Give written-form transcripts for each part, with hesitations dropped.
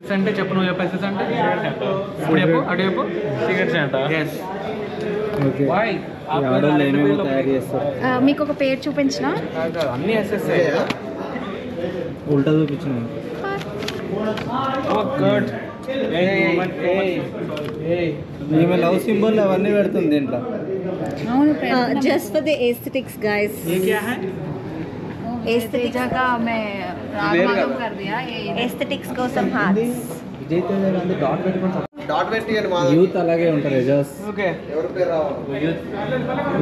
అంటే చెప్పు నువ్వు చెప్పేసి అంటే ఇప్పుడు చెప్పు అటు చెప్పు సిగరెట్స్ అంట మీకు ఒక పేరు చూపించిన అన్ని ఎస్ఎస్ ఉల్టా చూపించిన ఈమె లవ్ సింబల్ అవన్నీ పెడుతుంది దీంట్లో. Just for the aesthetics guys aesthetics का मैं मालूम कर दिया ये एस्थेटिक्स కోసం హార్ట్స్ విజయ్ తేజ గారి డాట్ పెట్టి అని మా యూత్ అలాగే ఉంటారు ఎజాస్. ఓకే ఎవరి పేరు రావాలి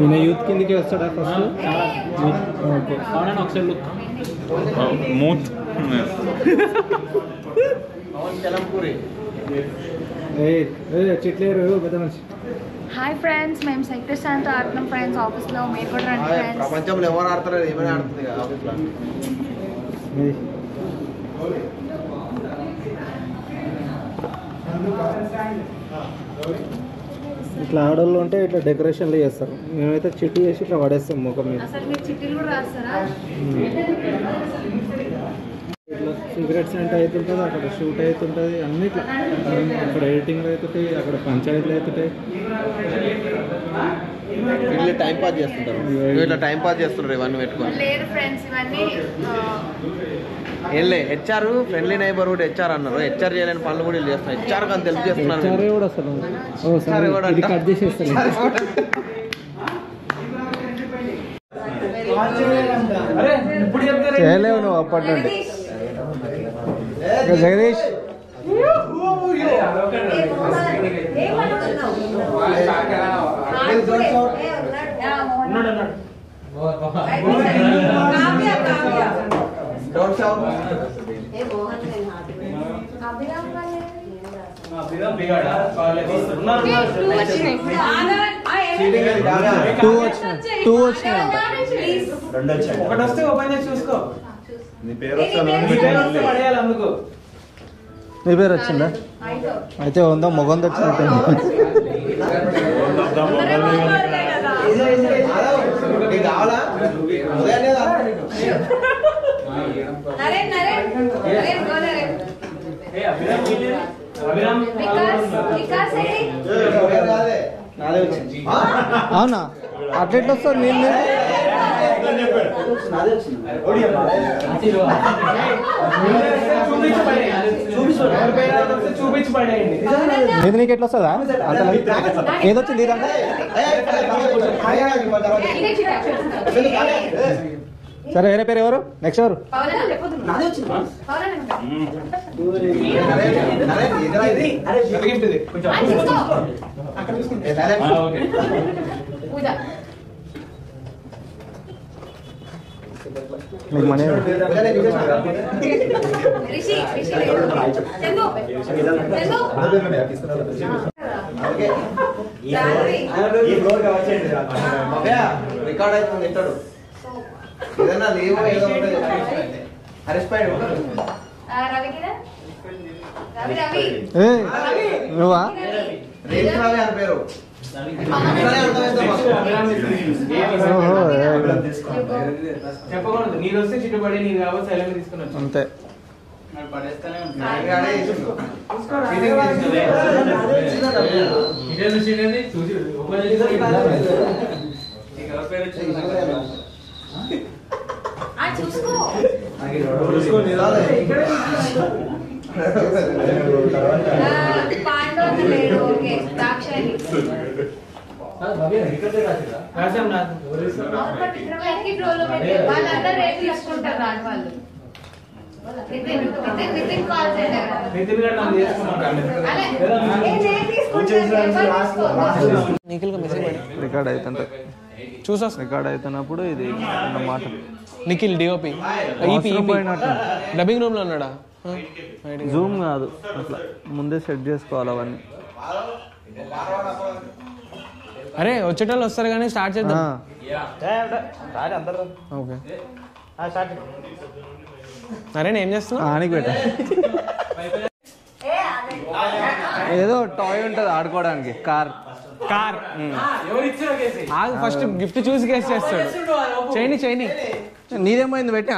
ఈయన యూత్ కిందకి వస్తాడా ఫస్ట్? ఓకే అవునా ఒకసారి లుక్ మూత్ చలంపూరి చిట్లేరు పెద్ద మనిషి. హాయ్ ఫ్రెండ్స్ మేము సెక్టర్ శాంతా ఆడుతున్నాం ఫ్రెండ్స్ ఆఫీస్లో మీరు కూడా రండి ఫ్రెండ్స్ ప్రపంచంలో ఎవరు ఆడతారు ఏమైనా ఆడుతుంది కదా ఆఫీస్లో. ఇట్లా ఆడోళ్ళు ఉంటే ఇట్లా డెకరేషన్లు చేస్తారు. మేమైతే చిట్టి చేసి ఇట్లా పడేస్తాం ముఖం మీద. అసలు మీరు చిట్టీలు కూడా రాస్తారా? ఇట్లా సిగరెట్స్ అంటే అవుతుంటుంది, అక్కడ షూట్ అవుతుంటుంది, అన్ని ఇట్లా అక్కడ ఎడిటింగ్ అవుతుంటాయి, అక్కడ పంచాయతీలు అవుతుంటాయి. వీళ్ళు టైం పాస్ చేస్తుంటారు, ఇట్లా టైం పాస్ చేస్తుంటారు ఇవన్నీ పెట్టుకొని. లేదు ఫ్రెండ్స్ ఇవన్నీ ఏం లే హెచ్ఆర్ ఫ్రెండ్లీ నైబర్హుడ్ హెచ్ఆర్ అన్నారు. హెచ్ఆర్ చేయలేని పనులు కూడా వీళ్ళు చేస్తున్నారు. హెచ్ఆర్ కానీ తెలుసు చేస్తున్నారు. హెచ్ఆర్ఏ కూడా అసలు ఇది కట్ చేసేస్తారు. చేయలేవు నువ్వు అప్పటి నుండి. జగదీష్ టూ వచ్చినాయి. ఒకటి వస్తే ఓపెన్ చేసి చూసుకో. నీ పేరు వస్తే పడేయాలి అందుకు. నీ పేరు వచ్చిందా? అయితే ఉందా మొగం వచ్చినట్టు. కావాలా అవునా? అట్లెట్ వస్తారు నేను చూపించి పడేయండి. నీది నీకు ఎట్లా వస్తుందా? అంత ఏదొచ్చింది సరే. వేరే పేరు ఎవరు? నెక్స్ట్ ఎవరు? మీకు మనీ రికార్డ్ అవుతుంది ఎట్టాడు ఏదన్నా లేవో ఏదో ఉంటుంది. హరిస్పాడు నువ్వా? రేపు రవి అని పేరు. చెప్పకూడదు. నీరు వస్తే చిట్టుపడి నీరు కాబట్టి సైలెంట్ తీసుకుని వచ్చి అంతే. రికార్డ్ అవుతుంటే చూసా. రికార్డ్ అవుతున్నప్పుడు ఇది అన్నమాట. నిఖిల్ డిఓపి డబ్బింగ్ రూమ్ లో ఉన్నాడా? జూమ్ కాదు, అట్లా ముందే సెట్ చేసుకోవాలి అవన్నీ. అరే వచ్చేటోళ్ళు వస్తారు కానీ స్టార్ట్ చేద్దాం. ఓకే అరే ఏం చేస్తున్నావు? ఆనికి పెట్ట ఏదో టాయ్ ఉంటుంది ఆడుకోవడానికి. కార్ ఫస్ట్ గిఫ్ట్ చూసి గెస్ చేస్తాడు. చైని నీదేమైంది పెట్టా?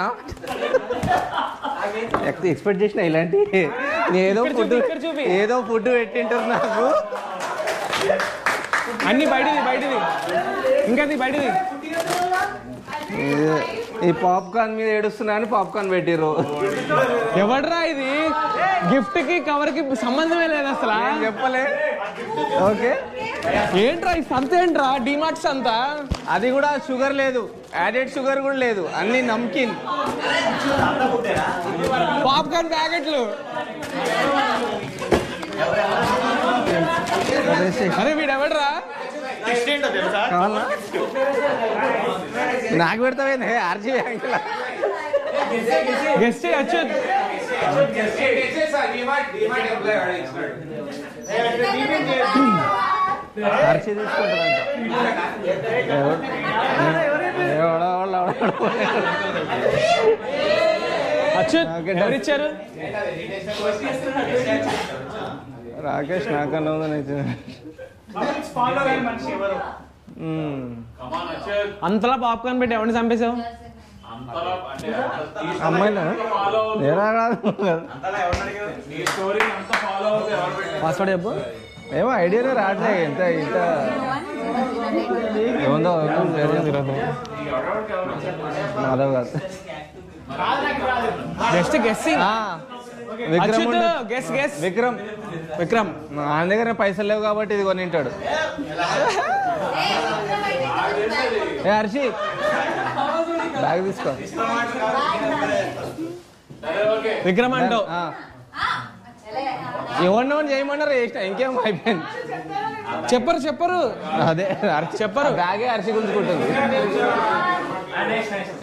ఎక్స్పెక్ట్ చేసిన ఇలాంటి ఏదో ఫుడ్ పెట్టింటారు నాకు. అన్ని బయటిది ఇంకా బయటిది. ఈ పాప్కార్న్ మీద ఏడుస్తున్నా అని పాప్కార్న్ పెట్టిర్రు. ఎవడ్రా ఇది? గిఫ్ట్ కి కవర్ కి సంబంధమే లేదు అసలు. చెప్పలే. ఓకే ఏంట్రా ఈ సంత? ఏంట్రా డిమార్ట్స్ అంతా? అది కూడా షుగర్ లేదు, యాడెడ్ షుగర్ కూడా లేదు, అన్ని నమ్కిన్ పాప్కార్న్ ప్యాకెట్లు. అరే వీడెవడ్రా? నాకు పెడతావేంది ఆర్జీ బ్యాంకుల? గెస్ట్ అచ్యుత్. ఆర్జీ తీసుకుంటారంట. అచ్యుత్ ఎవరిచ్చారు? రాకేష్ నాకన్నా అంతలా పాప్కార్న్ పెట్టి ఎవరిని చంపేశావు? అమ్మాయినా పాస్వర్డ్ చెప్పు. ఏమో ఐడియానే రావట్లే. ఎంత ఇంత ఏముందో మాధవ్ కాదు. Just guessing. విక్రమ్ ఆయన దగ్గర పైసలు లేవు కాబట్టి ఇది కొనింటాడు. ఏ హర్షి బ్యాగ్ తీసుకో. విక్రమ్ అంటావు. ఎవరినో చేయమన్నారు, ఇంకేం అయిపోయింది. చెప్పరు అదే చెప్పరు. బ్యాగే హర్షి గుంజుకుంటుంది.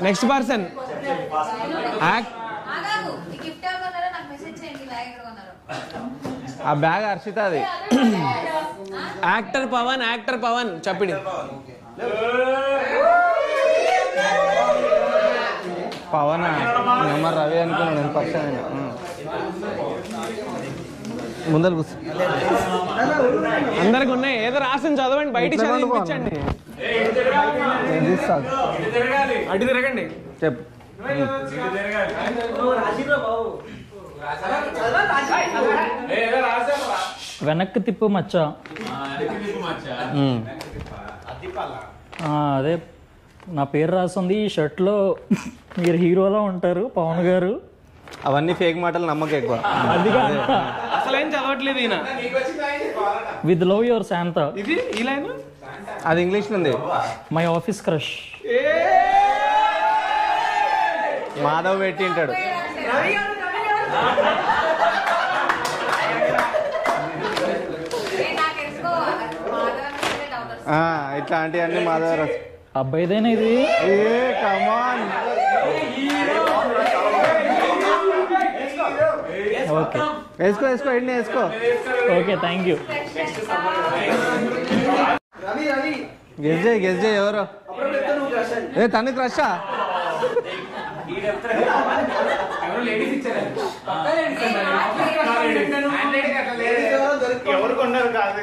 నెక్స్ట్ పర్సన్ ఆ బ్యాగ్ హర్షిత. అది యాక్టర్ పవన్ చెప్పిడి. పవన్ నెంబర్ రవి అనుకున్నాను నేను. పర్సన్ ముందర కూర్చో. అందరికి ఉన్నాయి. ఏదో రాసిన చదవండి, బయట చదివించండి. అటు తిరగండి. చెప్పు. వెనక్కి తిప్పు మచ్చ. అదే నా పేరు రాస్తుంది ఈ షర్ట్లో. మీరు హీరోలా ఉంటారు పవన్ గారు. అవన్నీ ఫేక్ మాటలు నమ్మకం ఎక్కువ. అసలు ఏం చదవట్లేదు ఈయన. With love your Shanta. ఇది ఈ లైన్ అది ఇంగ్లీష్ ఉంది. My office crush. మాధవ్ పెట్టింటాడు. ఇట్లాంటివన్నీ మాధవ్. అబ్బాయిదేనా ఇది? కమాన్. ఓకే వేసుకో ఎన్ని వేసుకో. Okay thank you. గెస్ చేయి ఎవరు? తను క్రషా? ఎవరు కొన్నారు కాదు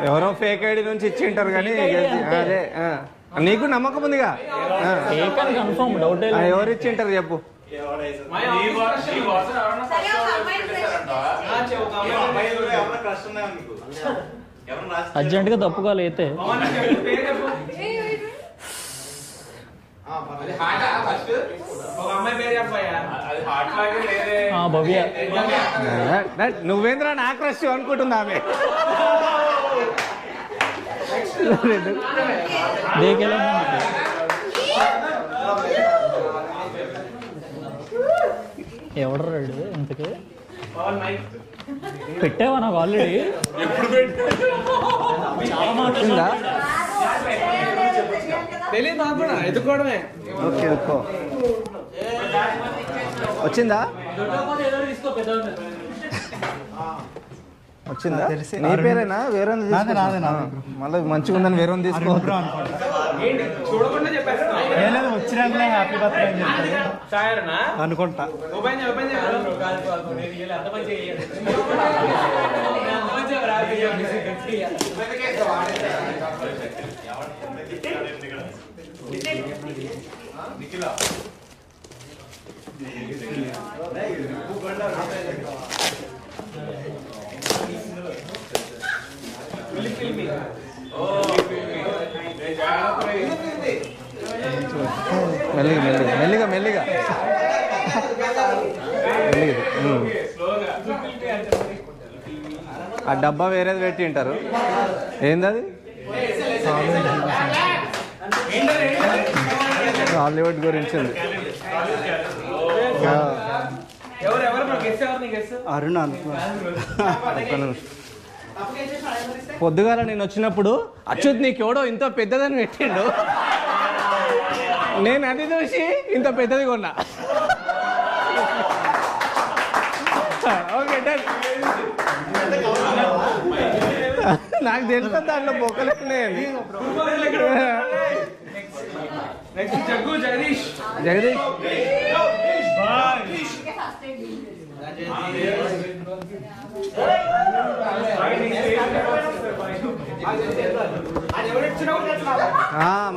ఎవరో ఫేక్ ఐడి నుంచి ఇచ్చింటారు కానీ అదే నీకు నమ్మకం ఉందిగా. Confirm doubt. ఎవరు ఇచ్చింటారు చెప్పు. అర్జెంట్ గా తప్పుకోవాలి అయితే. భవ్య. నువ్వేంద్రా నా క్రష్ అనుకుంటుందా ఆమె? ఎవడు రాడు ఇంతకి? పెట్టావా నాకు ఆల్రెడీ? చాలా మాట్లాడిందా? తెలియదు నాకు కూడా, ఎత్తుకోవడమే. ఓకే వచ్చిందా? వచ్చిందా? నీ పేరేనా? వేరే మళ్ళీ మంచిగా ఉందని వేరే తీసుకో. చూడకుండా చెప్పేస్తా. వచ్చినాకనే హ్యాపీ బర్త్డే అని సాయరనా అనుకుంటా. మెల్లిగా మెల్లిగా ఆ డబ్బా వేరేది పెట్టి ఉంటారు. ఏందది? హాలీవుడ్ గురించి అరుణ. పొద్దుగాల నేను వచ్చినప్పుడు అచ్యుత్ నీకెవడో ఇంత పెద్దదని పెట్టిండు. నేను అది చూసి ఇంత పెద్దది కొన్నా. Okay done. నాకు తెలుసు దాంట్లో బొక్కలు ఉన్నాయని. జగదీష్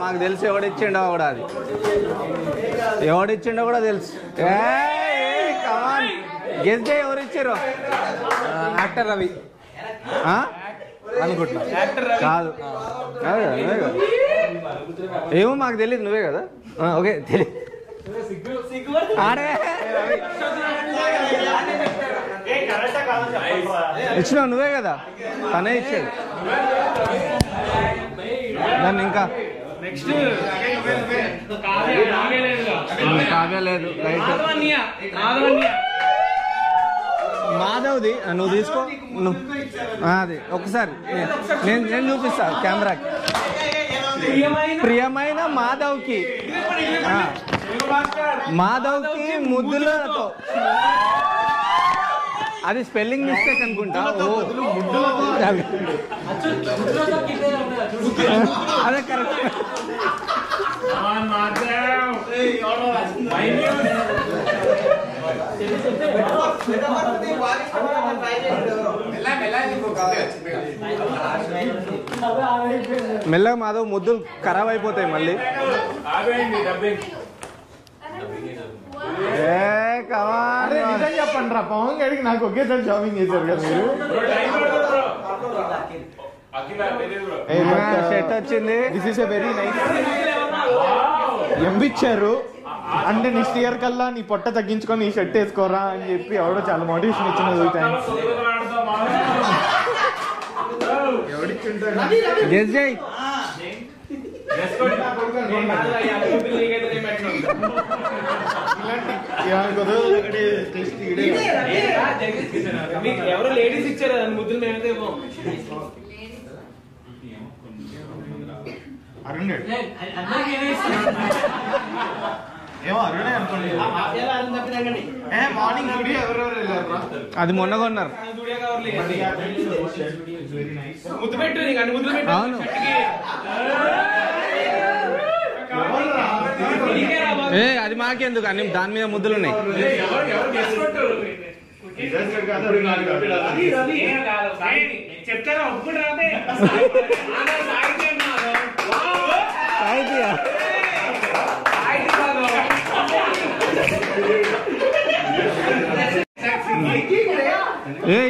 మాకు తెలుసు ఎవడిచ్చిండో కూడా, అది ఎవడిచ్చిండో కూడా తెలుసు. గెస్ డే ఎవరిచ్చారు? యాక్టర్ రవి అనుకుంటున్నా. కాదు నువ్వే కదా. ఏమో మాకు తెలియదు, నువ్వే కదా. ఓకే తెలియదు. ఇచ్చినావు నువ్వే కదా, తనే ఇచ్చాడు. దాన్ని ఇంకా కావ్య లేదు. రైట్ మాధవ్ది నువ్వు తీసుకో. అది ఒకసారి నేను చూపిస్తా కెమెరాకి. ప్రియమైన మాధవ్కి ముద్దులతో. అది స్పెల్లింగ్ మిస్టేక్ అనుకుంటా. అదే కరెక్ట్. మెల్లగా మాధవ్, ముద్దులు ఖరాబ్ అయిపోతాయి మళ్ళీ. చెప్పండి రా, పవన్ గడికి నాకు ఒకేసారి షాపింగ్ చేశారు కదా మీరు. షర్ట్ వచ్చింది. This is a very nice. ఎంపిచ్చారు అంటే నెక్స్ట్ ఇయర్ కల్లా నీ పొట్ట తగ్గించుకొని ఈ షర్ట్ వేసుకోరా అని చెప్పి ఎవడో చాలా మోటివేషన్ ఇచ్చినది. థ్యాంక్స్. గెస్ చేయి. ఎవరో లేడీస్ ఇచ్చారు ముద్దులు మేమైతే అరుణ్ ఏమో అరుణే అనుకోండి. మార్నింగ్ స్టూడియో ఎవరెవరు వెళ్ళారు? అది మొన్న కొన్నారు. ముద్దు పెట్టు, ముద్దు పెట్టు. అవును. అది మాకెందుకు, అన్ని దాని మీద ముద్దులు ఉన్నాయి. చెప్తారా ఒప్పుకుంటారా?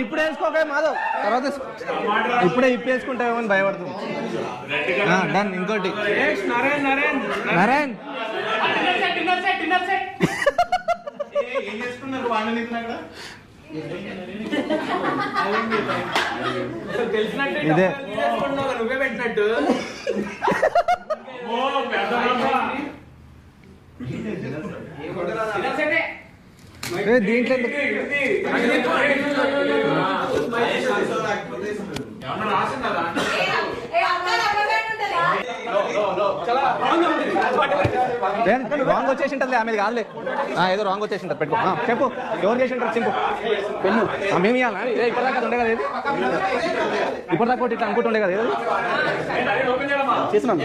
ఇప్పుడు వేసుకోక మాధవ్, తర్వాత ఇప్పుడే ఇప్పేసుకుంటావేమో అని భయపడుతుంది. డన్. ఇంకోటి నరేన్ ఇదే నువ్వే పెట్టినట్టు. దీంట్లో రాంగ్ వచ్చేసి ఉంటుంది. ఆమె కాదులే, ఏదో రాంగ్ వచ్చేసి ఉంటుంది. పెట్టుకో. చెప్పు ఎవరు చేసి ఉంటారు? సింపు పెన్ను మేము ఇవ్వాలా? ఇప్పటిదాకా ఉండే కదా, ఇది ఇప్పటిదాకా ఒకటి ఇట్లా అనుకుంటుండే కదా. ఏది చేస్తున్నాను.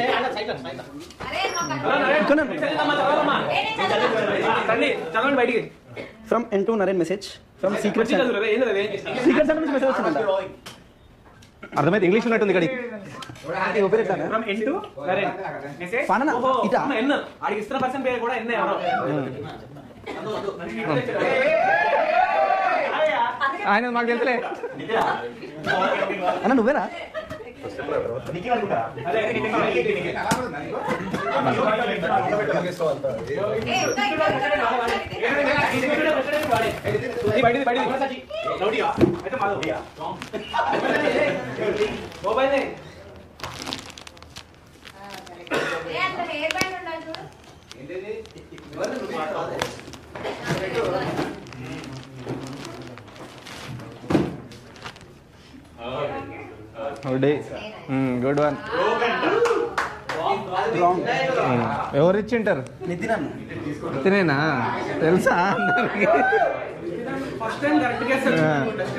చదవండి బయటికి. From N2 Naren message from secret centre నుంచి మెసేజ్ వచ్చిందంట. అర్థమైతే ఇంగ్లీష్ ఉన్నట్టుంది ఇక్కడ ఆయన మాకు తెలుసులే అన్న నువ్వేనా గుడ్ వన్ ఎవరు ఇచ్చింటారు నితినేనా తెలుసా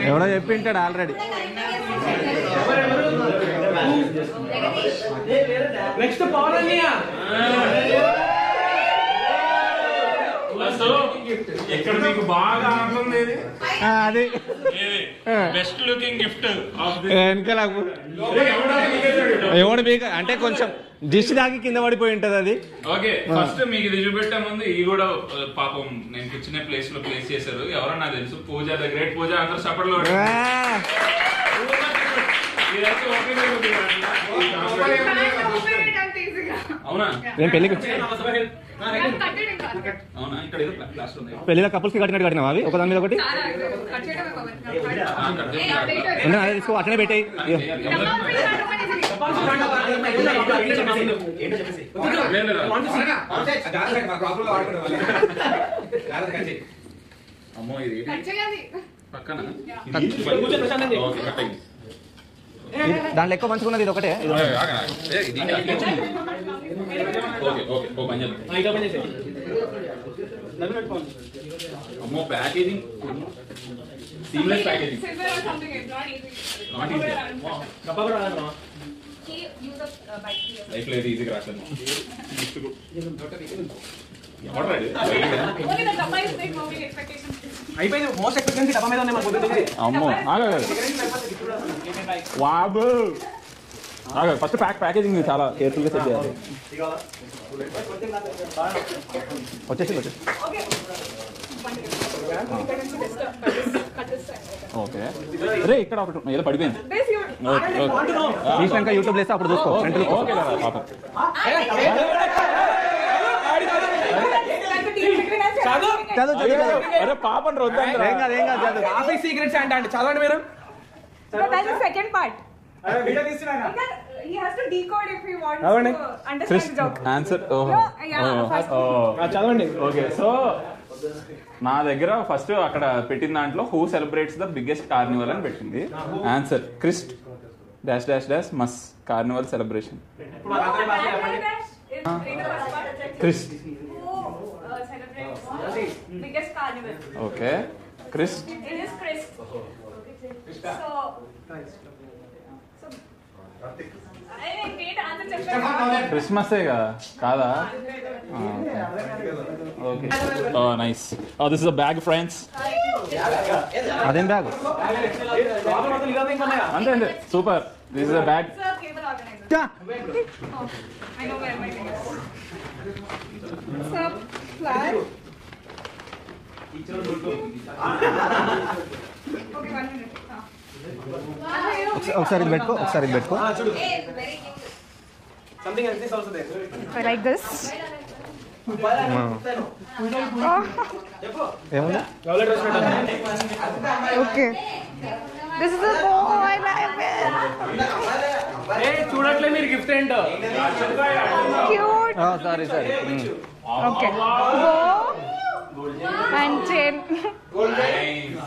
ఎవడో చెప్పింటాడు ఆల్రెడీ నెక్స్ట్ పవన్ అన్నయ్య ఎక్కడ మీకు బాగా ఆనందం ఏది అది బెస్ట్ లుకింగ్ గిఫ్ట్ వెనక నాకు ఎవడు మీకు అంటే కొంచెం డిష్ దాకి కింద పడిపోయి ఉంటది అది. ఓకే ఫస్ట్ మీకు ఇది చూపెట్టే ముందు ఈ కూడా పాపం నేను కూర్చునే ప్లేస్ లో ప్లేస్ చేశారు. ఎవరో నాకు తెలుసు, పూజ ద గ్రేట్ పూజ. అందరూ సపట్లో అవునా పెళ్లికి అవునా ఇక్కడ ఏదో క్లాస్ ఉంది. పెళ్లిలో కపుల్స్ కట్టినట్టు కట్టినావా అవి ఒకదాని మీద ఒకటి అదే తీసుకో అట్లనే పెట్టాయి. అమ్మో ఇది పక్కన దాంట్లో ఎక్కువ మంచుకున్నది ఇది ఒకటే. అమ్మో ప్యాకేజింగ్ సీమ్లెస్ ప్యాకేజింగ్ లైఫ్ లో ఈజీగా రాశాను. అయిపోయింది. మోస్ట్ ఎక్స్పెక్టెన్సీ డబ్బా మీద ఉంది మన పొద్దున్నే. అమ్మో వాబు ఫస్ట్ ప్యాకేజింగ్ చాలా కేర్ఫుల్ గా సెట్ చేయాలి. వచ్చేసి ఓకే రే ఇక్కడ ఒకటి ఏదో పడిపోయింది. తీసినాక యూట్యూబ్ లేస్తే అప్పుడు చూసుకో. ఓకే కదా పాపం అరే పాపం ఏం కాదు చదువు. ఆఫీస్ సీక్రెట్స్ అంటే చదవండి మీరు. Second part he has to decode if he wants to understand the joke. Answer చదవండి. ఓకే సో నా దగ్గర ఫస్ట్ అక్కడ పెట్టిన దాంట్లో who celebrates the biggest carnival అని పెట్టింది. Answer Christ dash dash dash mas carnival celebration. Christ Biggest carnival. Okay Christ It is Christ. So I didn't answer just క్రిస్మసే కదా కాదా? Okay nice. This is a bag friends. అదేం bag? అంతే అంతే super. This is a bag. Sir, cable organizer. Oh, I know where my thing is. Sir, flag. Okay, 1 minute. ఒకసారి ఇది పెట్టుకో. Something else is also there. I like this. ఏముంది? Okay. This is a oh, I like it. చూడట్లే మీరు gift ఏంటో. Cute. Sorry Okay. Bow and chain.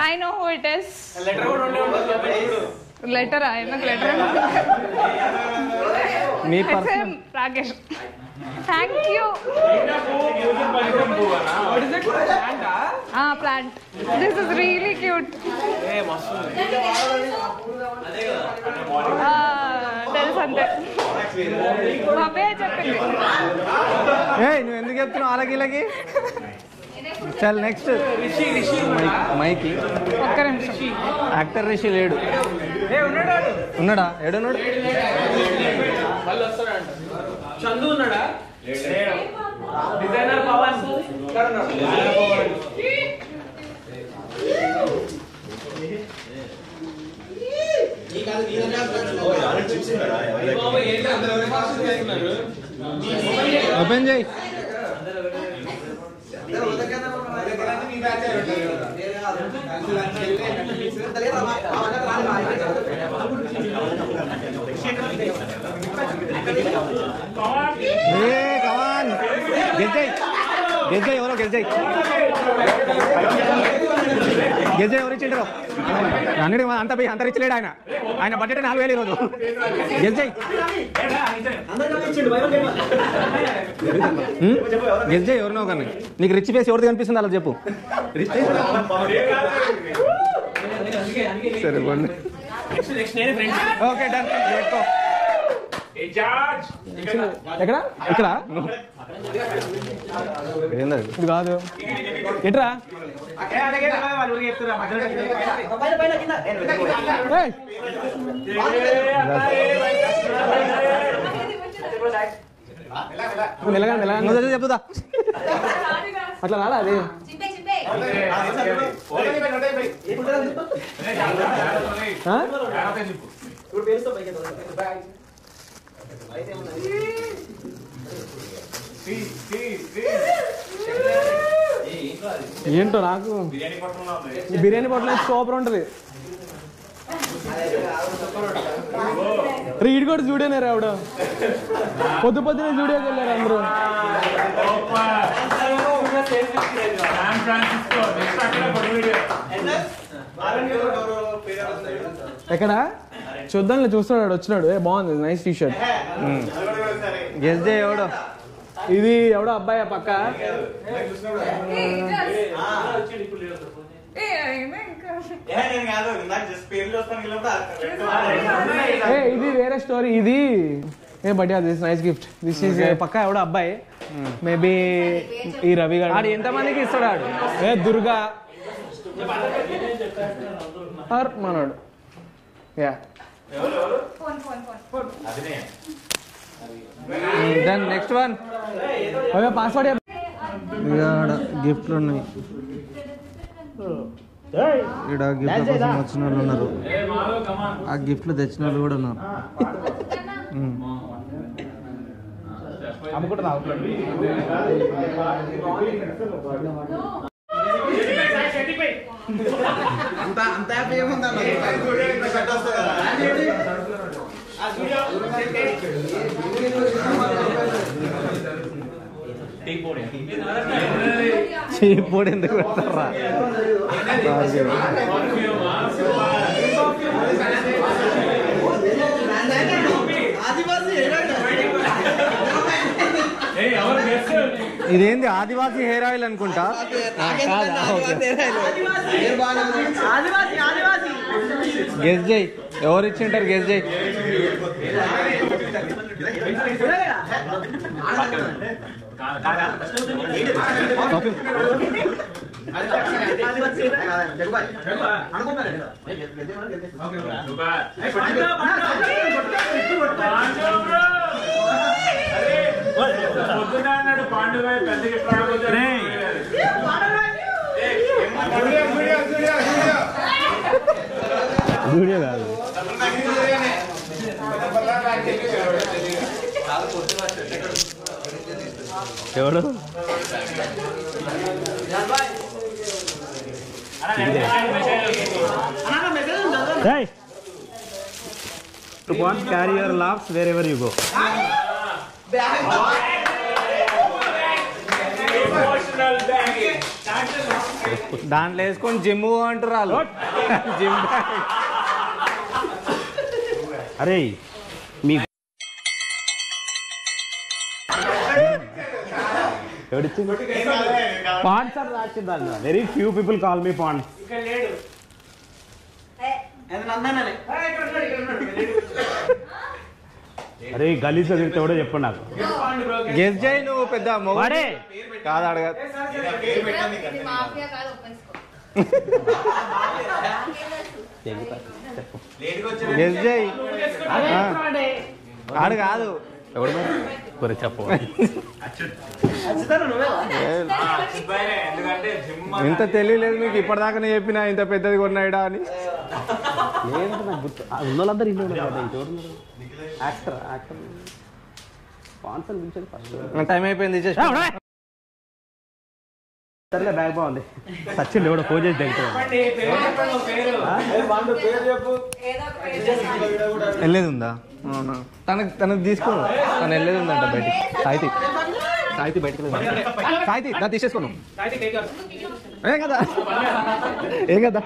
I know who it is. Letter కూడా ఉండే ఉంటుంది. Letter, I know letter. Me It's him, Rakesh. Thank you. What is it? Plant? Plant. This is really cute. Hey, master. తెలుసు అంతే. బాబే చెప్పింది. నువ్వు ఎందుకు చెప్తున్నావు అలాగే? చల్ నెక్స్ట్ మైకి. ఒక్క నిమిషం. యాక్టర్ రిషి లేడు. ఉన్నాడు. ఉన్నాడా? ఏడున్నాడు? చందు ఉన్నాడా? డిజైనర్ పవన్ ఓపెన్ చేయి. కమాన్ గెజ్జయ్ గెజ్జయ్ ఎవరో గెజ్జయ్ గెజ్జయ్ ఎవరు ఇచ్చిండ్రు? అన్నిటి అంత రిచ్చలేడు ఆయన. ఆయన బడ్జెట్ 4,000 ఈరోజు. గెజ్జయ్ గెజ్జయ్ ఎవరినో కానీ. నీకు రిచ్ ఫేస్ ఎవరిది కనిపిస్తుంది అలా చెప్పు. సరే ఓకే డన్. ఎక్కడ? ఇక్కడ ఇది కాదు. ఎట్రా చెప్తుందా అట్లా రాలా అది. ఏంటో నాకు బిర్యానీ పొట్ల సూపర్ ఉంటుంది. రీడ్ కూడా జూడియోనేరు ఆవిడ. పొద్దునే జూడియోకి వెళ్ళారు అందరూ. ఎక్కడ చూద్దాంలే. చూస్తున్నాడు వచ్చినాడు. బాగుంది నైస్ టీ షర్ట్. గెస్ ఎవడో ఇది ఎవడో అబ్బాయి పక్క. ఇది వేరే స్టోరీ. ఇది ఏ but this nice gift. This is పక్క ఎవడో అబ్బాయి. మేబీ ఈ రవి గారు. ఎంతమందికి ఇస్తాడు ఆడు? ఏ దుర్గా మనోడు. Yeah then next one. Password గిఫ్ట్లు ఉన్నాయి. ఇక్కడ గిఫ్ట్ల కోసం వచ్చిన వాళ్ళు ఉన్నారు. ఆ గిఫ్ట్లు తెచ్చిన వాళ్ళు కూడా ఉన్నారు. చీపోడు ఎందుకు పెడతారా? ఇదేంది ఆదివాసీ హెయిర్ ఆయిల్ అనుకుంటా. గెస్ చేయి ఎవరు ఇచ్చింటారు. గెస్ చేయి. వీడియో కాదు. ఎవడు to want carry your laughs wherever you go. దాంట్లో వేసుకొని జిమ్ అంటారు వాళ్ళు. జిమ్ అరే మీ పాండ్స్ ఆర్ రాసిందన్న. Very few people call me Ponds. అరే గలీజ్ తిరిగితే కూడా చెప్పండి నాకు. గెస్ చేయి. నువ్వు పెద్ద వాడే కాదు అడగ. గెస్ చేయి. ఆడు కాదు ఎవడు మరి చెప్పు. ఇంత తెలియలేదు మీకు ఇప్పటిదాకా నేను చెప్పినా ఇంత పెద్దది కొన్నాయిడా అని. ఉన్నోళ్ళందరూ ఇల్లు యాక్టర్ యాక్టర్ స్పాన్సర్ పిలిచేది ఫస్ట్. టైం అయిపోయింది. సరేలే బ్యాగ్ బాగుంది. సచిన్ ఎవడో ఫోన్ చేసి దగ్గర వెళ్ళేది ఉందా? తనకు తీసుకో. తను వెళ్ళేది ఉందంట బయటికి. సాయితి బయటకు సాయితి దా తీసేసుకోను. ఏం కదా ఏం కదా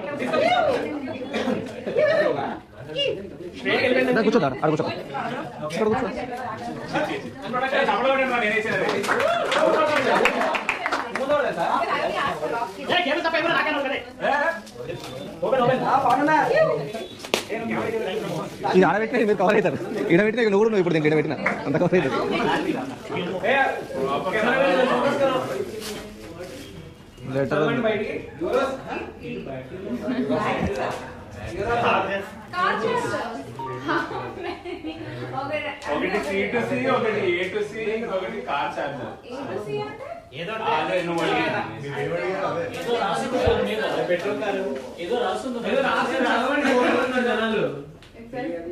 కూర్చోదా అక్కడ కూర్చో. ఇక్కడ కూర్చో. ఇది ఆడబెట్టిన మీరు కవర్ అవుతారు. ఈడబెట్టిన నువ్వు కూడా నువ్వు ఇప్పుడు దీనికి ఈడబెట్టిన అంత కవర్ అవుతుంది. లెటర్ ఒకటి C to C, ఒకటి A to C, ఒకటి car charger.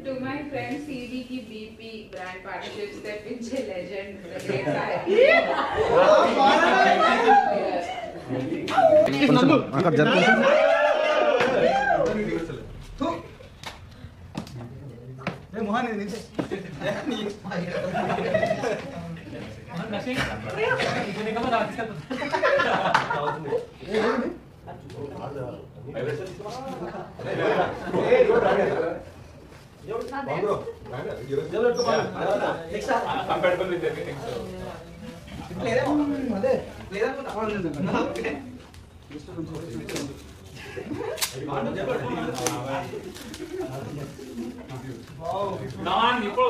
To my friend CD की BP brand partnerships that pinche legend అక్కడ జరుగుతుంది. Compatible with everything. So. Non, ఇప్పుడు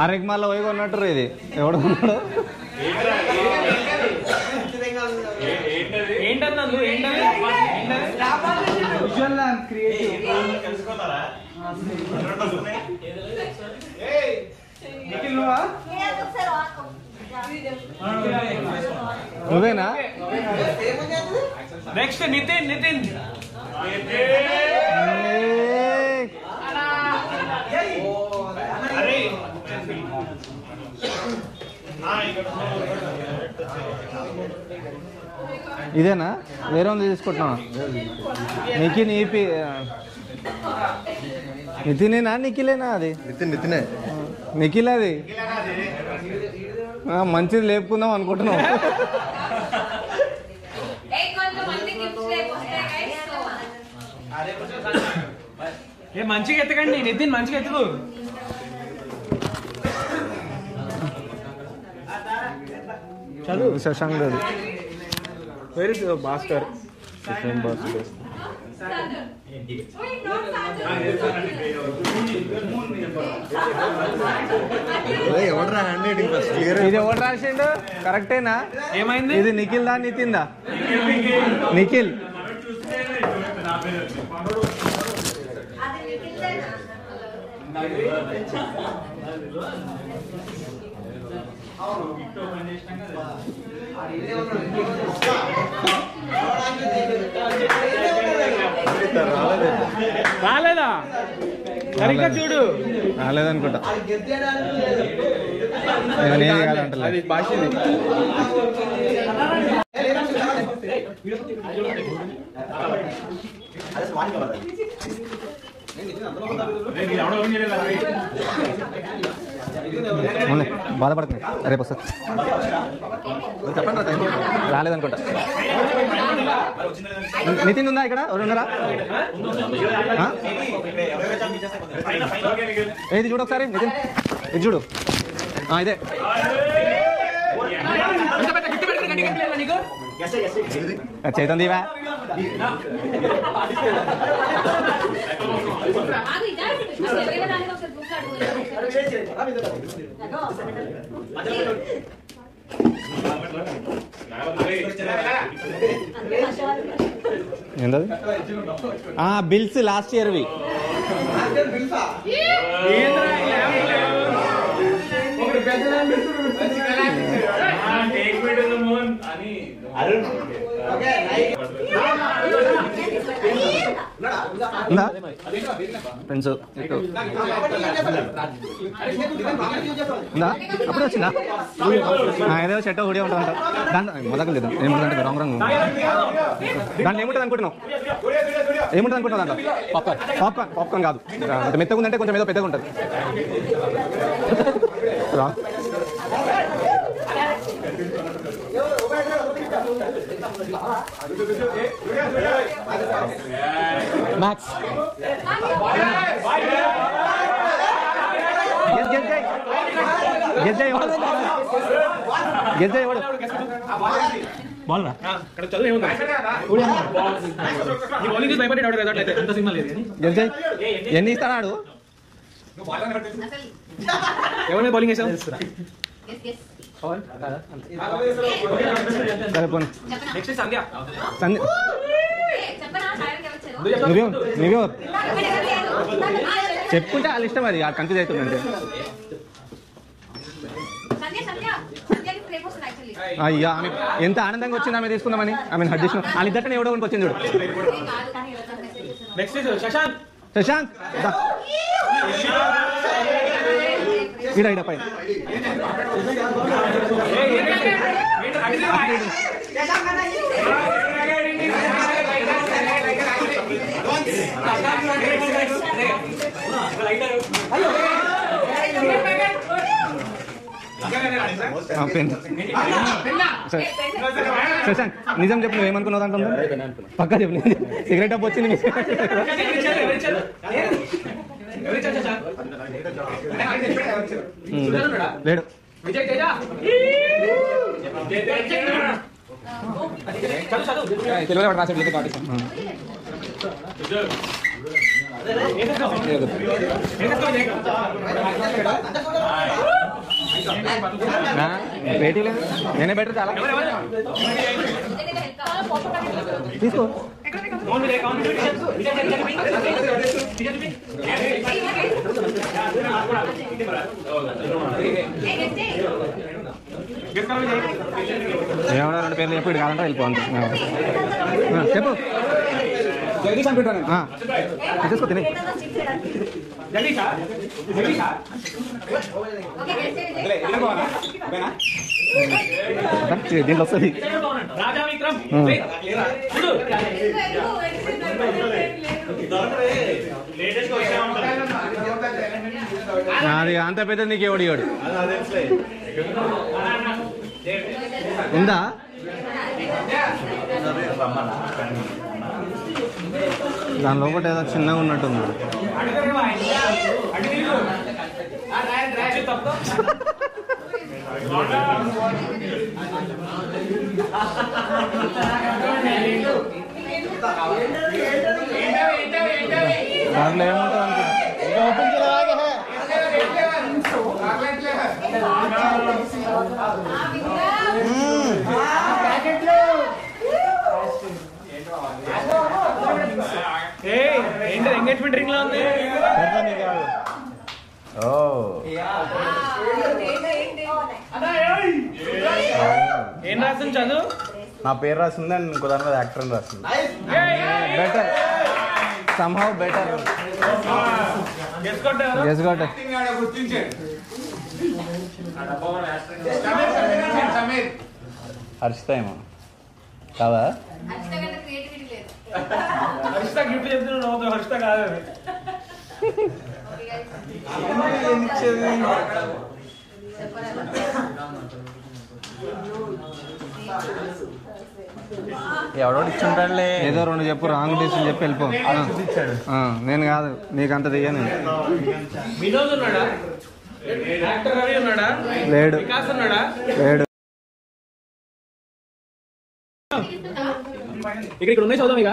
అరెగ్మాల్లో పోయి కొన్నట్టు ఇది ఎవడు కొన్నాడు? ఏంటన్నా నువ్వేనా? నెక్స్ట్ నితిన్ ఇదేనా? వేరే ఉంది తీసుకుంటున్నా. నితినేనా నిఖిలేనా? అది నితినే. నిఖిల్ అది మంచిది లేపుకుందాం అనుకుంటున్నాం. మంచిగా ఎత్తకండి నితిన్, మంచిగా ఎత్తుకు. చదువు శశాంక్ అది. వెరీ భాస్కర్. ఇది ఎవరు రాసిండు? కరెక్టేనా? ఏమైంది? ఇది నిఖిల్ దా నితిన్ దా? నిఖిల్. రాలేదా? సరిగ్గా చూడు. రాలేదనుకుంటా. అది భాషది. బాధపడుతుంది. రేపు వస్తా. రాలేదనుకుంటా. నితిన్ ఉందా ఇక్కడ? ఎవరు ఉన్నారా? ఏది చూడు ఒకసారి నితిన్, ఇది చూడు. ఇదే చైతన్యవా? ఏంటది? Bills last ఇయర్వి. ఫ్రెండ్స్ అప్పుడే వచ్చిందా? ఏదో చెట్ట హుడి ఉంటుంది అంట. దాంట్లో మొదలు లేదు ఏముంటుందంటే రంగు రంగు దాంట్లో ఏముంటుంది అనుకుంటున్నావు? ఏముంటుంది అనుకుంటున్నావు దాంట్లో? పాప్కార్న్ కాదు. అంటే మెత్తగా ఉందంటే కొంచెం ఏదో పెద్దగా ఉంటుంది. మ్యాక్స్ బాల్ ఎన్ని ఇస్తాడు? ఎవరి బౌలింగ్ వేసావు? సరే పోనీ నువ్వే చెప్పుకుంటే వాళ్ళ ఇష్టం. అది కన్ఫ్యూజ్ అవుతుందంటే అయ్యా ఆమె ఎంత ఆనందంగా వచ్చింది ఆమె తీసుకుందామని. ఆమె హట్ చేసిన వాళ్ళిద్దరిని ఎవడో కొనుక్కి వచ్చింది చూడు. శశాంక్ ఇడా పైన శశాంక్ నిజం చెప్పు, నువ్వేమనుకున్నావు దాంట్లో? పక్కా చెప్పు. సిగరెట్ అప్ వచ్చింది లేడు. తెలుగులో రాసేది పేటీ లేదు. నేనే బెటర్ చాలా తీసుకో. ఏమన్నా 2 పేర్లు చెప్పు. ఇటు కాదంటే వెళ్ళిపోండి. చెప్పు. తీసుకో తిని. దీంట్లో వస్తుంది. అది అంత పెద్ద నీకు ఎవడు ఇవాడు ఉందా? దాని లోపల ఏదో చిన్నగా ఉన్నట్టుంది. దాంట్లో ఏముంటుంది ఏంటి ఎంగేజ్మెంట్ రింగ్ లా ఉంది? ఏం రాసింది చదువు? నా పేరు రాసింది అండ్ ఇంకో దాని మీద యాక్టర్ అని రాసింది. Better somehow better. Yes got it. Harshita ఏమో కాదా? హర్షిత గిఫ్ట్ చెప్తున్నావు. హర్షిత కాదు. ఎవడో ఇచ్చుంటాడులే. ఏదో 2 చెప్పు. రాంగ్ డిసిషన్ చెప్పి వెళ్ళిపో. నేను కాదు, నీకు అంత దియ్యను. వినోద్ ఉన్నాడా? యాక్టర్ రవి ఉన్నాడా? లేడు. వికాస్ ఉన్నాడా? లేడు. ఇక్కడ ఉన్నాయి చదువు ఇక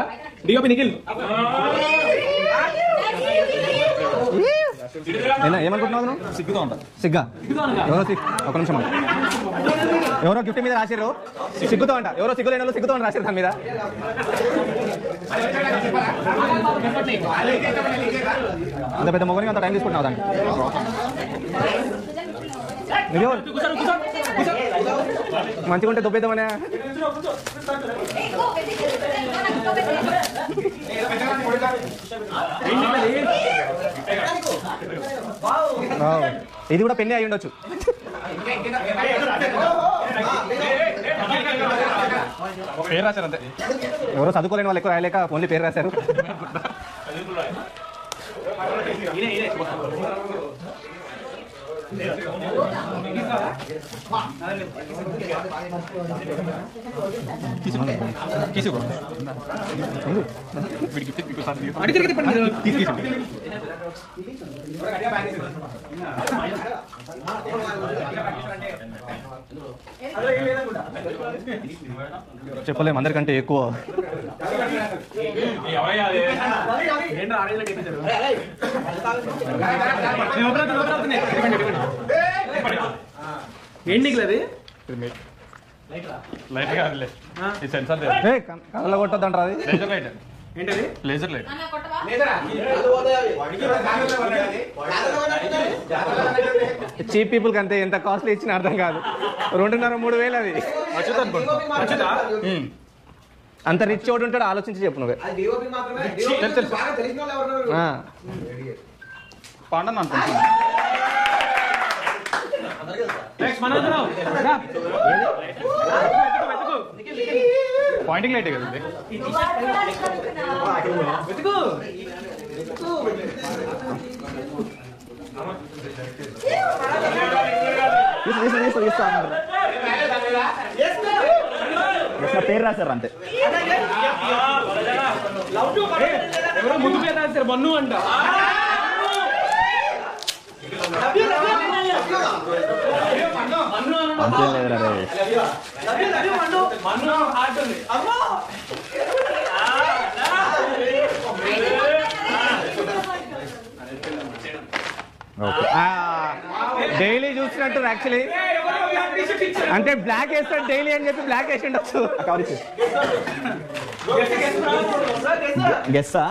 డిఓపి నిఖిల్ ఏమనుకుంటున్నావు నువ్వు? సిగ్గా ఎవరో ఒక నిమిషం ఎవరో గిఫ్ట్ మీద రాసిర్రు సిగ్గుతో అంట. ఎవరో సిగ్గు లేని వాళ్ళు సిగ్గుతో రాసిర్రు దాని మీద. అంత పెద్ద మొగనికి అంత టైం తీసుకుంటున్నావు దాన్ని. మంచిగా ఉంటే దొబ్బేద్దామనే. ఇది కూడా పెళ్లి అయి ఉండొచ్చు. పేరు రాశారు అంతే. ఎవరో చదువుకోలేని వాళ్ళు ఎక్కువ రాయలేక ఓన్లీ పేరు రాశారు. చెప్పలేము అందరికంటే ఎక్కువ. ఏంటి అది లైట్ కాదులే ఈ సెన్సార్ కళ్ళ కొట్టద్దంటారా అది? Laser light. ఏంటది? Laser light. చీప్ పీపుల్ కి అంతే ఎంత కాస్ట్లీ ఇచ్చిన అర్థం కాదు. 2,500-3,000 అది. అంత రిచ్ చోటు ఉంటాడు ఆలోచించి చెప్పు నువ్వే. పాండన్ అనుకుంటున్నా. పాయింటింగ్ లైట్ కదా ఇది. పేరు రాశారు అంతే. ఎవరో ముందు పేరు రాశారు మన్ను అంట. అంతేం లేదురా రే. డైలీ చూసినట్టు యాక్చువల్లీ అంటే బ్లాక్ వేస్తాడు డైలీ అని చెప్పి బ్లాక్ వేసి ఉండొచ్చు. గెస్సా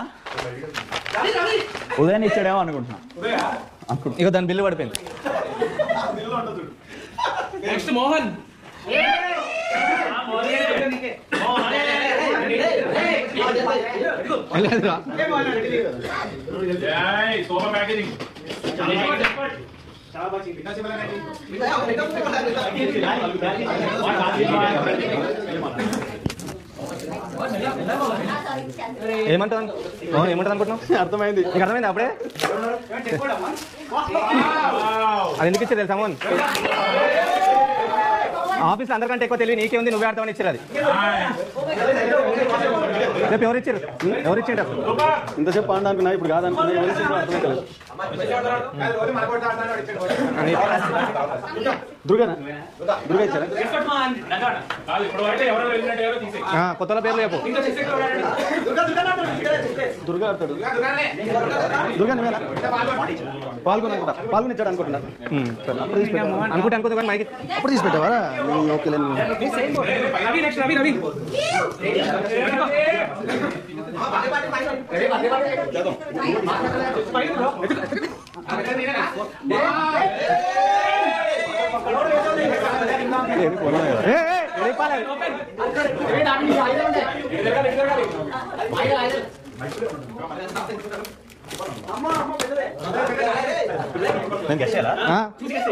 ఉదయం ఇచ్చాడేమో అనుకుంటున్నా. ఇక దాని బిల్లు పడిపోయింది. నెక్స్ట్ మోహన్. ఏమంటావు అనుకుంటున్నావు? అర్థమైంది. నీకు అర్థమైంది అప్పుడే? అది ఎందుకు ఇచ్చారు తెలుసా మోహన్? ఆఫీస్లో అందరికంటే ఎక్కువ తెలివి నీకే ఉంది, నువ్వే ఆడతామని ఇచ్చారు. అది రేపు ఎవరు ఇచ్చిండు? ఇంతసేపు పాండ అనుకున్నా, ఇప్పుడు కాదనుకున్నా. దుర్గా ఇచ్చారా? కొత్తల పేర్లు చెప్పు. దుర్గా ఆడతాడు. దుర్గా నువ్వేనా? పాల్గొని ఇచ్చాడు అనుకుంటున్నా. అనుకుంటే కానీ మైకి అప్పుడు తీసి పెట్టావా? ఓకే.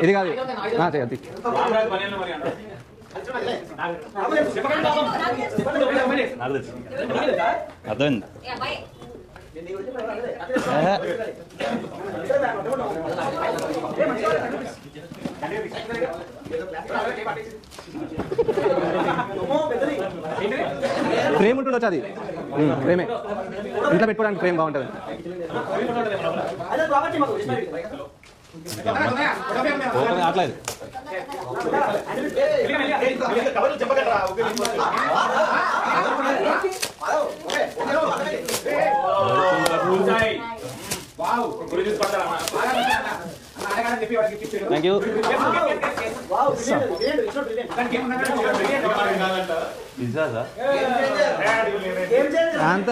ఇది కాదు చేయద్ది. అర్థమైంది. ఫ్రేమ్ ఉంటుండొచ్చు. అది ఫ్రేమే. ఇంట్లో పెట్టుకోవడానికి ఫ్రేమ్ బాగుంటుంది. అట్లేదు. Thank you. అంత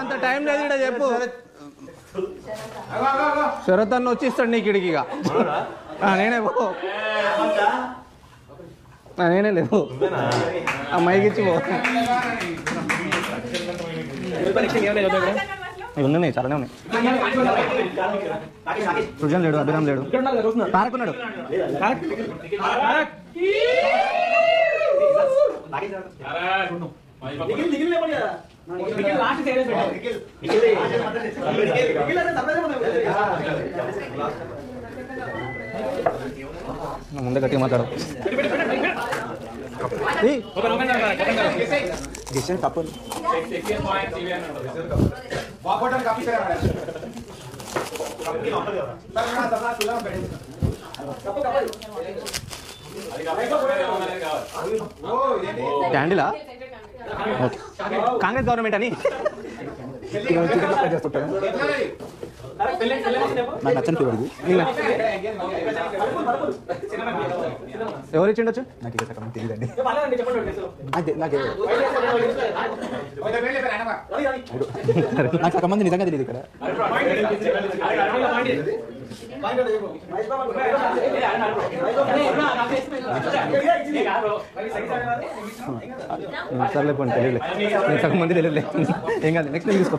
అంత టైం లేదు ఇక్కడ చెప్పు. శరత్ అన్న వచ్చి ఇస్తాడు నీకు ఇడికి. ఇక నేనే పో, నేనే లేవు మైకి ఇచ్చి పో. ఉన్నాయి చాలానే ఉన్నాయి. సృజన్ లేడు, అభిరామ్ లేడు, తారక్ ఉన్నాడు. ముందే గట్టిగా మాట్లాడు. కప్పులు క్యాండిలా కాంగ్రెస్ గవర్నమెంట్ అని నాకు నచ్చని పేరు. ఎవరు ఇచ్చిండొచ్చు నాకు ఇక సగం తెలియదండి. నాకు సగం మంది నిజంగా తెలియదు ఇక్కడ. సర్లే పోండి, తెలియలే. నేను సగం మంది తెలియలే. ఏం కాదు, నెక్స్ట్ నేను తీసుకో.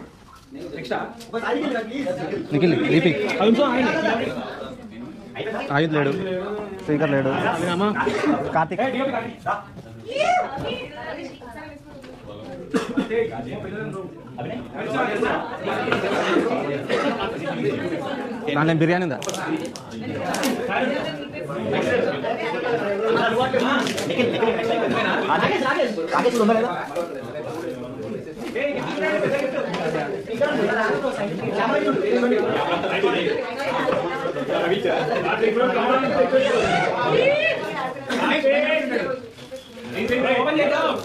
నిఖిల్ దీపి ఆయుధ్ లేడు, శ్రీకర్ లేడు, కార్తిక్ దాంట్లో బిర్యానీ ఉందా? ఓపెన్ చేద్దాం.